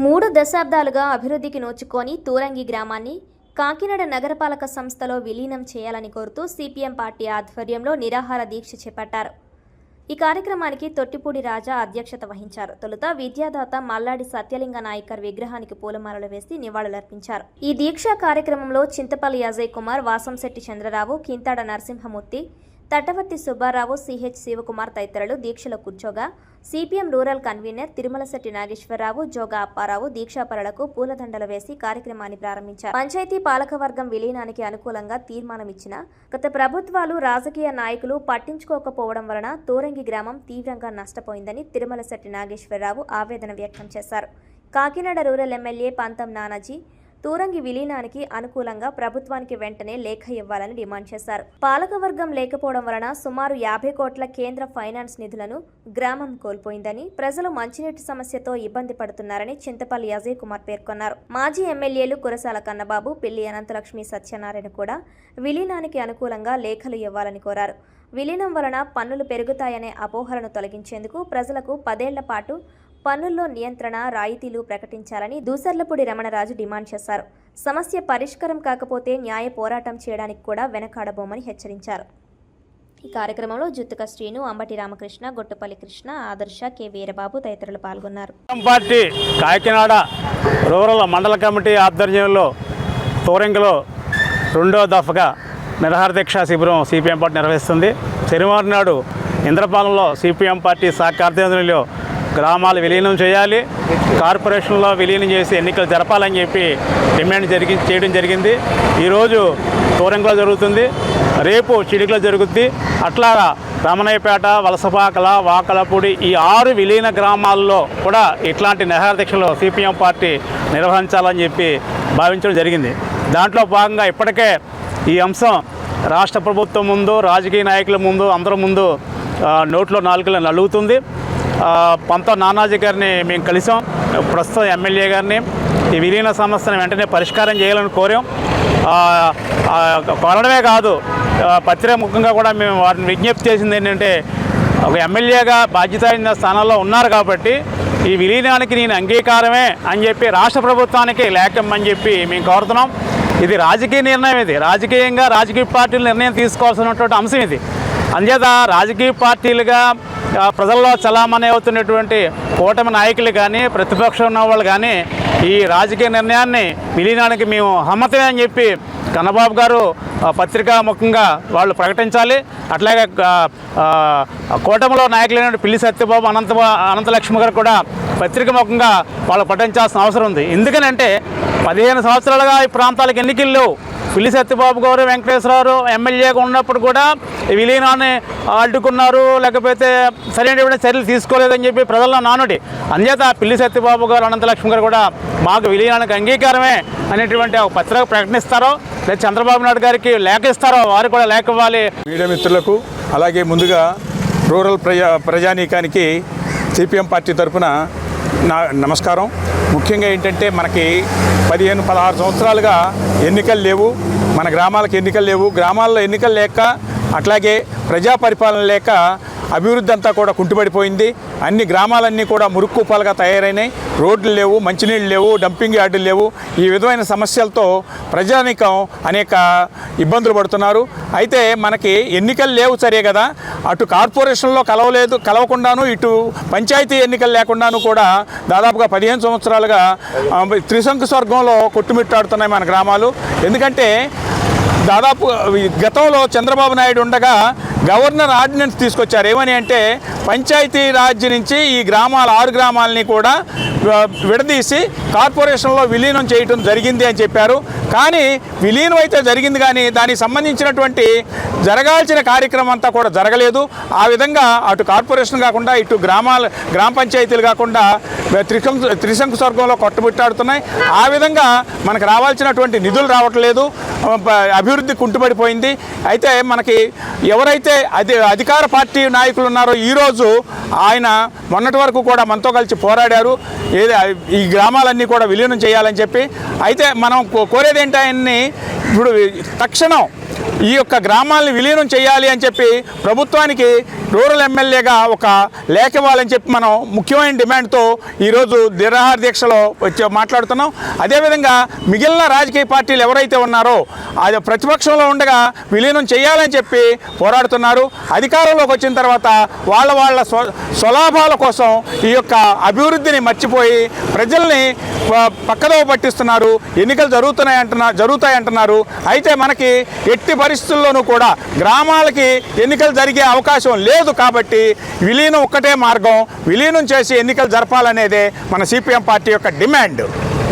3 దశాబ్దాలుగా అభివృద్ధికి నోచుకొని తూరంగి గ్రామాన్ని కాకినాడ నగరపాలక సంస్థలో విలీనం చేయాలని కోరుతూ సిపిఎం పార్టీ ఆధ్వర్యంలో నిరాహార దీక్ష చేపట్టారు. ఈ కార్యక్రమానికి తొట్టిపూడి రాజా అధ్యక్షత వహించారు. తొలుత విద్యాదాత మల్లాడి సత్యలింగ నాయకర్ విగ్రహానికి పూలమాలలు వేసి నివాళులర్పించారు. ఈ దీక్షా కార్యక్రమంలో చింతపల్లి అజయ్ కుమార్, వాసంశెట్టి చంద్రరావు, కింతాడ నరసింహమూర్తి, తట్టవర్తి సుబ్బారావు, సిహెచ్ శివకుమార్ తదితరులు దీక్షలో కూర్చోగా CPM rural convener Tirumalasetti Nageswararao, Joga Apparao దీక్షాపరులకు పూలదండలు వేసి కార్యక్రమాన్ని ప్రారంభించారు. పంచాయతీ పాలకవర్గం విలీనానికి అనుకూలంగా తీర్మానం ఇచ్చిన గత ప్రభుత్వాలు, రాజకీయ నాయకులు పట్టించుకోకపోవడం వలన తూరంగి గ్రామం తీవ్రంగా నష్టపోయిందని తిరుమలశెట్టి నాగేశ్వరరావు ఆవేదన వ్యక్తం చేశారు. కాకినాడ రూరల్ ఎమ్మెల్యే పంతం నానాజీ తూరంగి విలీనానికి అనుకూలంగా ప్రభుత్వానికి వెంటనే లేఖ ఇవ్వాలని డిమాండ్ చేశారు. పాలకవర్గం లేకపోవడం వలన సుమారు 50 కోట్ల కేంద్ర ఫైనాన్స్ నిధులను గ్రామం కోల్పోయిందని, ప్రజలు మంచినీటి సమస్యతో ఇబ్బంది పడుతున్నారని చింతపల్లి అజయ్ కుమార్ పేర్కొన్నారు. మాజీ ఎమ్మెల్యేలు కురసాల కన్నబాబు, పిల్లి అనంతలక్ష్మి సత్యనారాయణ కూడా విలీనానికి అనుకూలంగా లేఖలు ఇవ్వాలని కోరారు. విలీనం వలన పన్నులు పెరుగుతాయనే అపోహలను తొలగించేందుకు ప్రజలకు 10 ఏళ్ల పాటు పన్నుల్లో నియంత్రణ, రాయితీలు ప్రకటించాలని దూసర్లపూడి రమణరాజు డిమాండ్ చేశారు. సమస్య పరిష్కారం కాకపోతే న్యాయ పోరాటం చేయడానికి కూడా వెనకాడబోమని హెచ్చరించారు. ఈ కార్యక్రమంలో జుత్తుక శ్రీను, అంబటి రామకృష్ణ, గొట్టుపల్లి కృష్ణ, ఆదర్శ, కె వీరబాబు తదితరులు పాల్గొన్నారు. పార్టీ కాకినాడ రూరల్ మండల కమిటీ ఆధ్వర్యంలో తూరంగిలో 2వ దఫగా నిరాహార దీక్ష శిబిరం సిపిఎం పార్టీ నిర్వహిస్తుంది. శనివారం నాడు ఇంద్రపాలెంలో సిపిఎం పార్టీ కార్యాలయంలో గ్రామాలు విలీనం చేయాలి, కార్పొరేషన్లో విలీనం చేసి ఎన్నికలు జరపాలని చెప్పి డిమాండ్ చేయడం జరిగింది. ఈరోజు తూరంగిలో జరుగుతుంది, రేపు చిడికలో జరుగుద్ది. అట్లా రామనయ్యపేట, వలసపాకల, వాకలపూడి ఈ 6 విలీన గ్రామాల్లో కూడా ఇట్లాంటి నిరాహార దీక్షలు సిపిఎం పార్టీ నిర్వహించాలని చెప్పి భావించడం జరిగింది. దాంట్లో భాగంగా ఇప్పటికే ఈ అంశం రాష్ట్ర ప్రభుత్వం ముందు, రాజకీయ నాయకుల ముందు, అందరి ముందు నోట్లో నాలుకలు నలుగుతుంది. పంతం నానాజీ గారిని మేము కలిసాం, ప్రస్తుతం ఎమ్మెల్యే గారిని. ఈ విలీన సమస్యను వెంటనే పరిష్కారం చేయాలని కోరాం. కోరడమే కాదు, పత్రిక ముఖంగా కూడా మేము వారిని విజ్ఞప్తి చేసింది ఏంటంటే, ఒక ఎమ్మెల్యేగా బాధ్యత స్థానంలో ఉన్నారు కాబట్టి ఈ విలీనానికి నేను అంగీకారమే అని చెప్పి రాష్ట్ర ప్రభుత్వానికి లేఖమ్మని చెప్పి మేము కోరుతున్నాం. ఇది రాజకీయ నిర్ణయం, ఇది రాజకీయంగా రాజకీయ పార్టీలు నిర్ణయం తీసుకోవాల్సినటువంటి అంశం ఇది. అంచేత రాజకీయ పార్టీలుగా ప్రజల్లో చలామణి అవుతున్నటువంటి కూటమి నాయకులు కానీ, ప్రతిపక్షం ఉన్న వాళ్ళు కానీ ఈ రాజకీయ నిర్ణయాన్ని విలీనానికి మేము హమ్మతమే అని చెప్పి కన్నబాబు గారు పత్రికా ముఖంగా వాళ్ళు ప్రకటించాలి. అట్లాగే కూటమిలో నాయకులైన పిల్లి సత్యబాబు, అనంతలక్ష్మి గారు కూడా పత్రిక ముఖంగా వాళ్ళు ప్రకటించాల్సిన అవసరం ఉంది. ఎందుకనంటే 15 సంవత్సరాలుగా ఈ ప్రాంతాలకు ఎన్నికలు లేవు. పిల్లి సత్యబాబు గారు, వెంకటేశ్వరరావు ఎమ్మెల్యేగా ఉన్నప్పుడు కూడా విలీనాన్ని అడ్డుకున్నారు, లేకపోతే సరైన చర్యలు తీసుకోలేదని చెప్పి ప్రజల్లో నానుడి. అందుచేత పిల్లి సత్యబాబు గారు, అనంతలక్ష్మి గారు కూడా మాకు విలీనానికి అంగీకారమే అనేటువంటి ఒక పత్రిక ప్రకటిస్తారో, లేదా చంద్రబాబు నాయుడు గారికి లేఖ ఇస్తారో వారు కూడా లేఖ ఇవ్వాలి. మీడియా మిత్రులకు, అలాగే ముందుగా రూరల్ ప్రజానీకానికి సిపిఎం పార్టీ తరఫున నమస్కారం. ముఖ్యంగా ఏంటంటే, మనకి 15-16 సంవత్సరాలుగా ఎన్నికలు లేవు, మన గ్రామాలకు ఎన్నికలు లేవు. గ్రామాల్లో ఎన్నికలు లేక, అట్లాగే ప్రజా పరిపాలన లేక అభివృద్ధి అంతా కూడా కుంటుపడిపోయింది. అన్ని గ్రామాలన్నీ కూడా మురుక్కుపాలుగా తయారైనాయి. రోడ్లు లేవు, మంచినీళ్ళు లేవు, డంపింగ్ యార్డులు లేవు. ఈ విధమైన సమస్యలతో ప్రజానీకం అనేక ఇబ్బందులు పడుతున్నారు. అయితే మనకి ఎన్నికలు లేవు సరే కదా, అటు కార్పొరేషన్లో కలవకుండాను, ఇటు పంచాయతీ ఎన్నికలు లేకుండాను కూడా దాదాపుగా 15 సంవత్సరాలుగా త్రిశంకు స్వర్గంలో కొట్టుమిట్టాడుతున్నాయి మన గ్రామాలు. ఎందుకంటే దాదాపు గతంలో చంద్రబాబు నాయుడు ఉండగా గవర్నర్ ఆర్డినెన్స్ తీసుకొచ్చారు. ఏమని అంటే, పంచాయతీ రాజ్ నుంచి ఈ 6 గ్రామాలని కూడా విడదీసి కార్పొరేషన్లో విలీనం చేయడం జరిగింది అని చెప్పారు. కానీ విలీనం అయితే జరిగింది, కానీ దానికి సంబంధించినటువంటి జరగాల్సిన కార్యక్రమం అంతా కూడా జరగలేదు. ఆ విధంగా అటు కార్పొరేషన్ కాకుండా, ఇటు గ్రామ పంచాయతీలు కాకుండా త్రిశంకు స్వర్గంలో కొట్టుబిట్టాడుతున్నాయి. ఆ విధంగా మనకు రావాల్సినటువంటి నిధులు రావట్లేదు, అభివృద్ధి కుంటుపడిపోయింది. అయితే మనకి ఎవరైతే అధికార పార్టీ నాయకులు ఉన్నారో, ఈరోజు ఆయన మొన్నటి వరకు కూడా మనతో కలిసి పోరాడారు ఈ గ్రామాలన్నీ కూడా విలీనం చేయాలని చెప్పి. అయితే మనం కోరేది ఏంటి, ఆయన్ని ఇప్పుడు తక్షణం ఈ యొక్క గ్రామాలను విలీనం చేయాలి అని చెప్పి ప్రభుత్వానికి రూరల్ ఎమ్మెల్యేగా ఒక లేఖ ఇవ్వాలని చెప్పి మనం ముఖ్యమైన డిమాండ్తో ఈరోజు నిరాహార దీక్షలో మాట్లాడుతున్నాం. అదేవిధంగా మిగిలిన రాజకీయ పార్టీలు ఎవరైతే ఉన్నారో అది ప్రతిపక్షంలో ఉండగా విలీనం చేయాలని చెప్పి పోరాడుతున్నారు. అధికారంలోకి వచ్చిన తర్వాత వాళ్ళ స్వలాభాల కోసం ఈ యొక్క అభివృద్ధిని మర్చిపోయి ప్రజల్ని పక్కదోవ పట్టిస్తున్నారు. ఎన్నికలు జరుగుతాయంటున్నారు. అయితే మనకి ఎట్టి పరిస్థితుల్లోనూ కూడా గ్రామాలకి ఎన్నికలు జరిగే అవకాశం లేదు కాబట్టి విలీనం ఒక్కటే మార్గం. విలీనం చేసి ఎన్నికలు జరపాలనేదే మన సిపిఎం పార్టీ యొక్క డిమాండ్.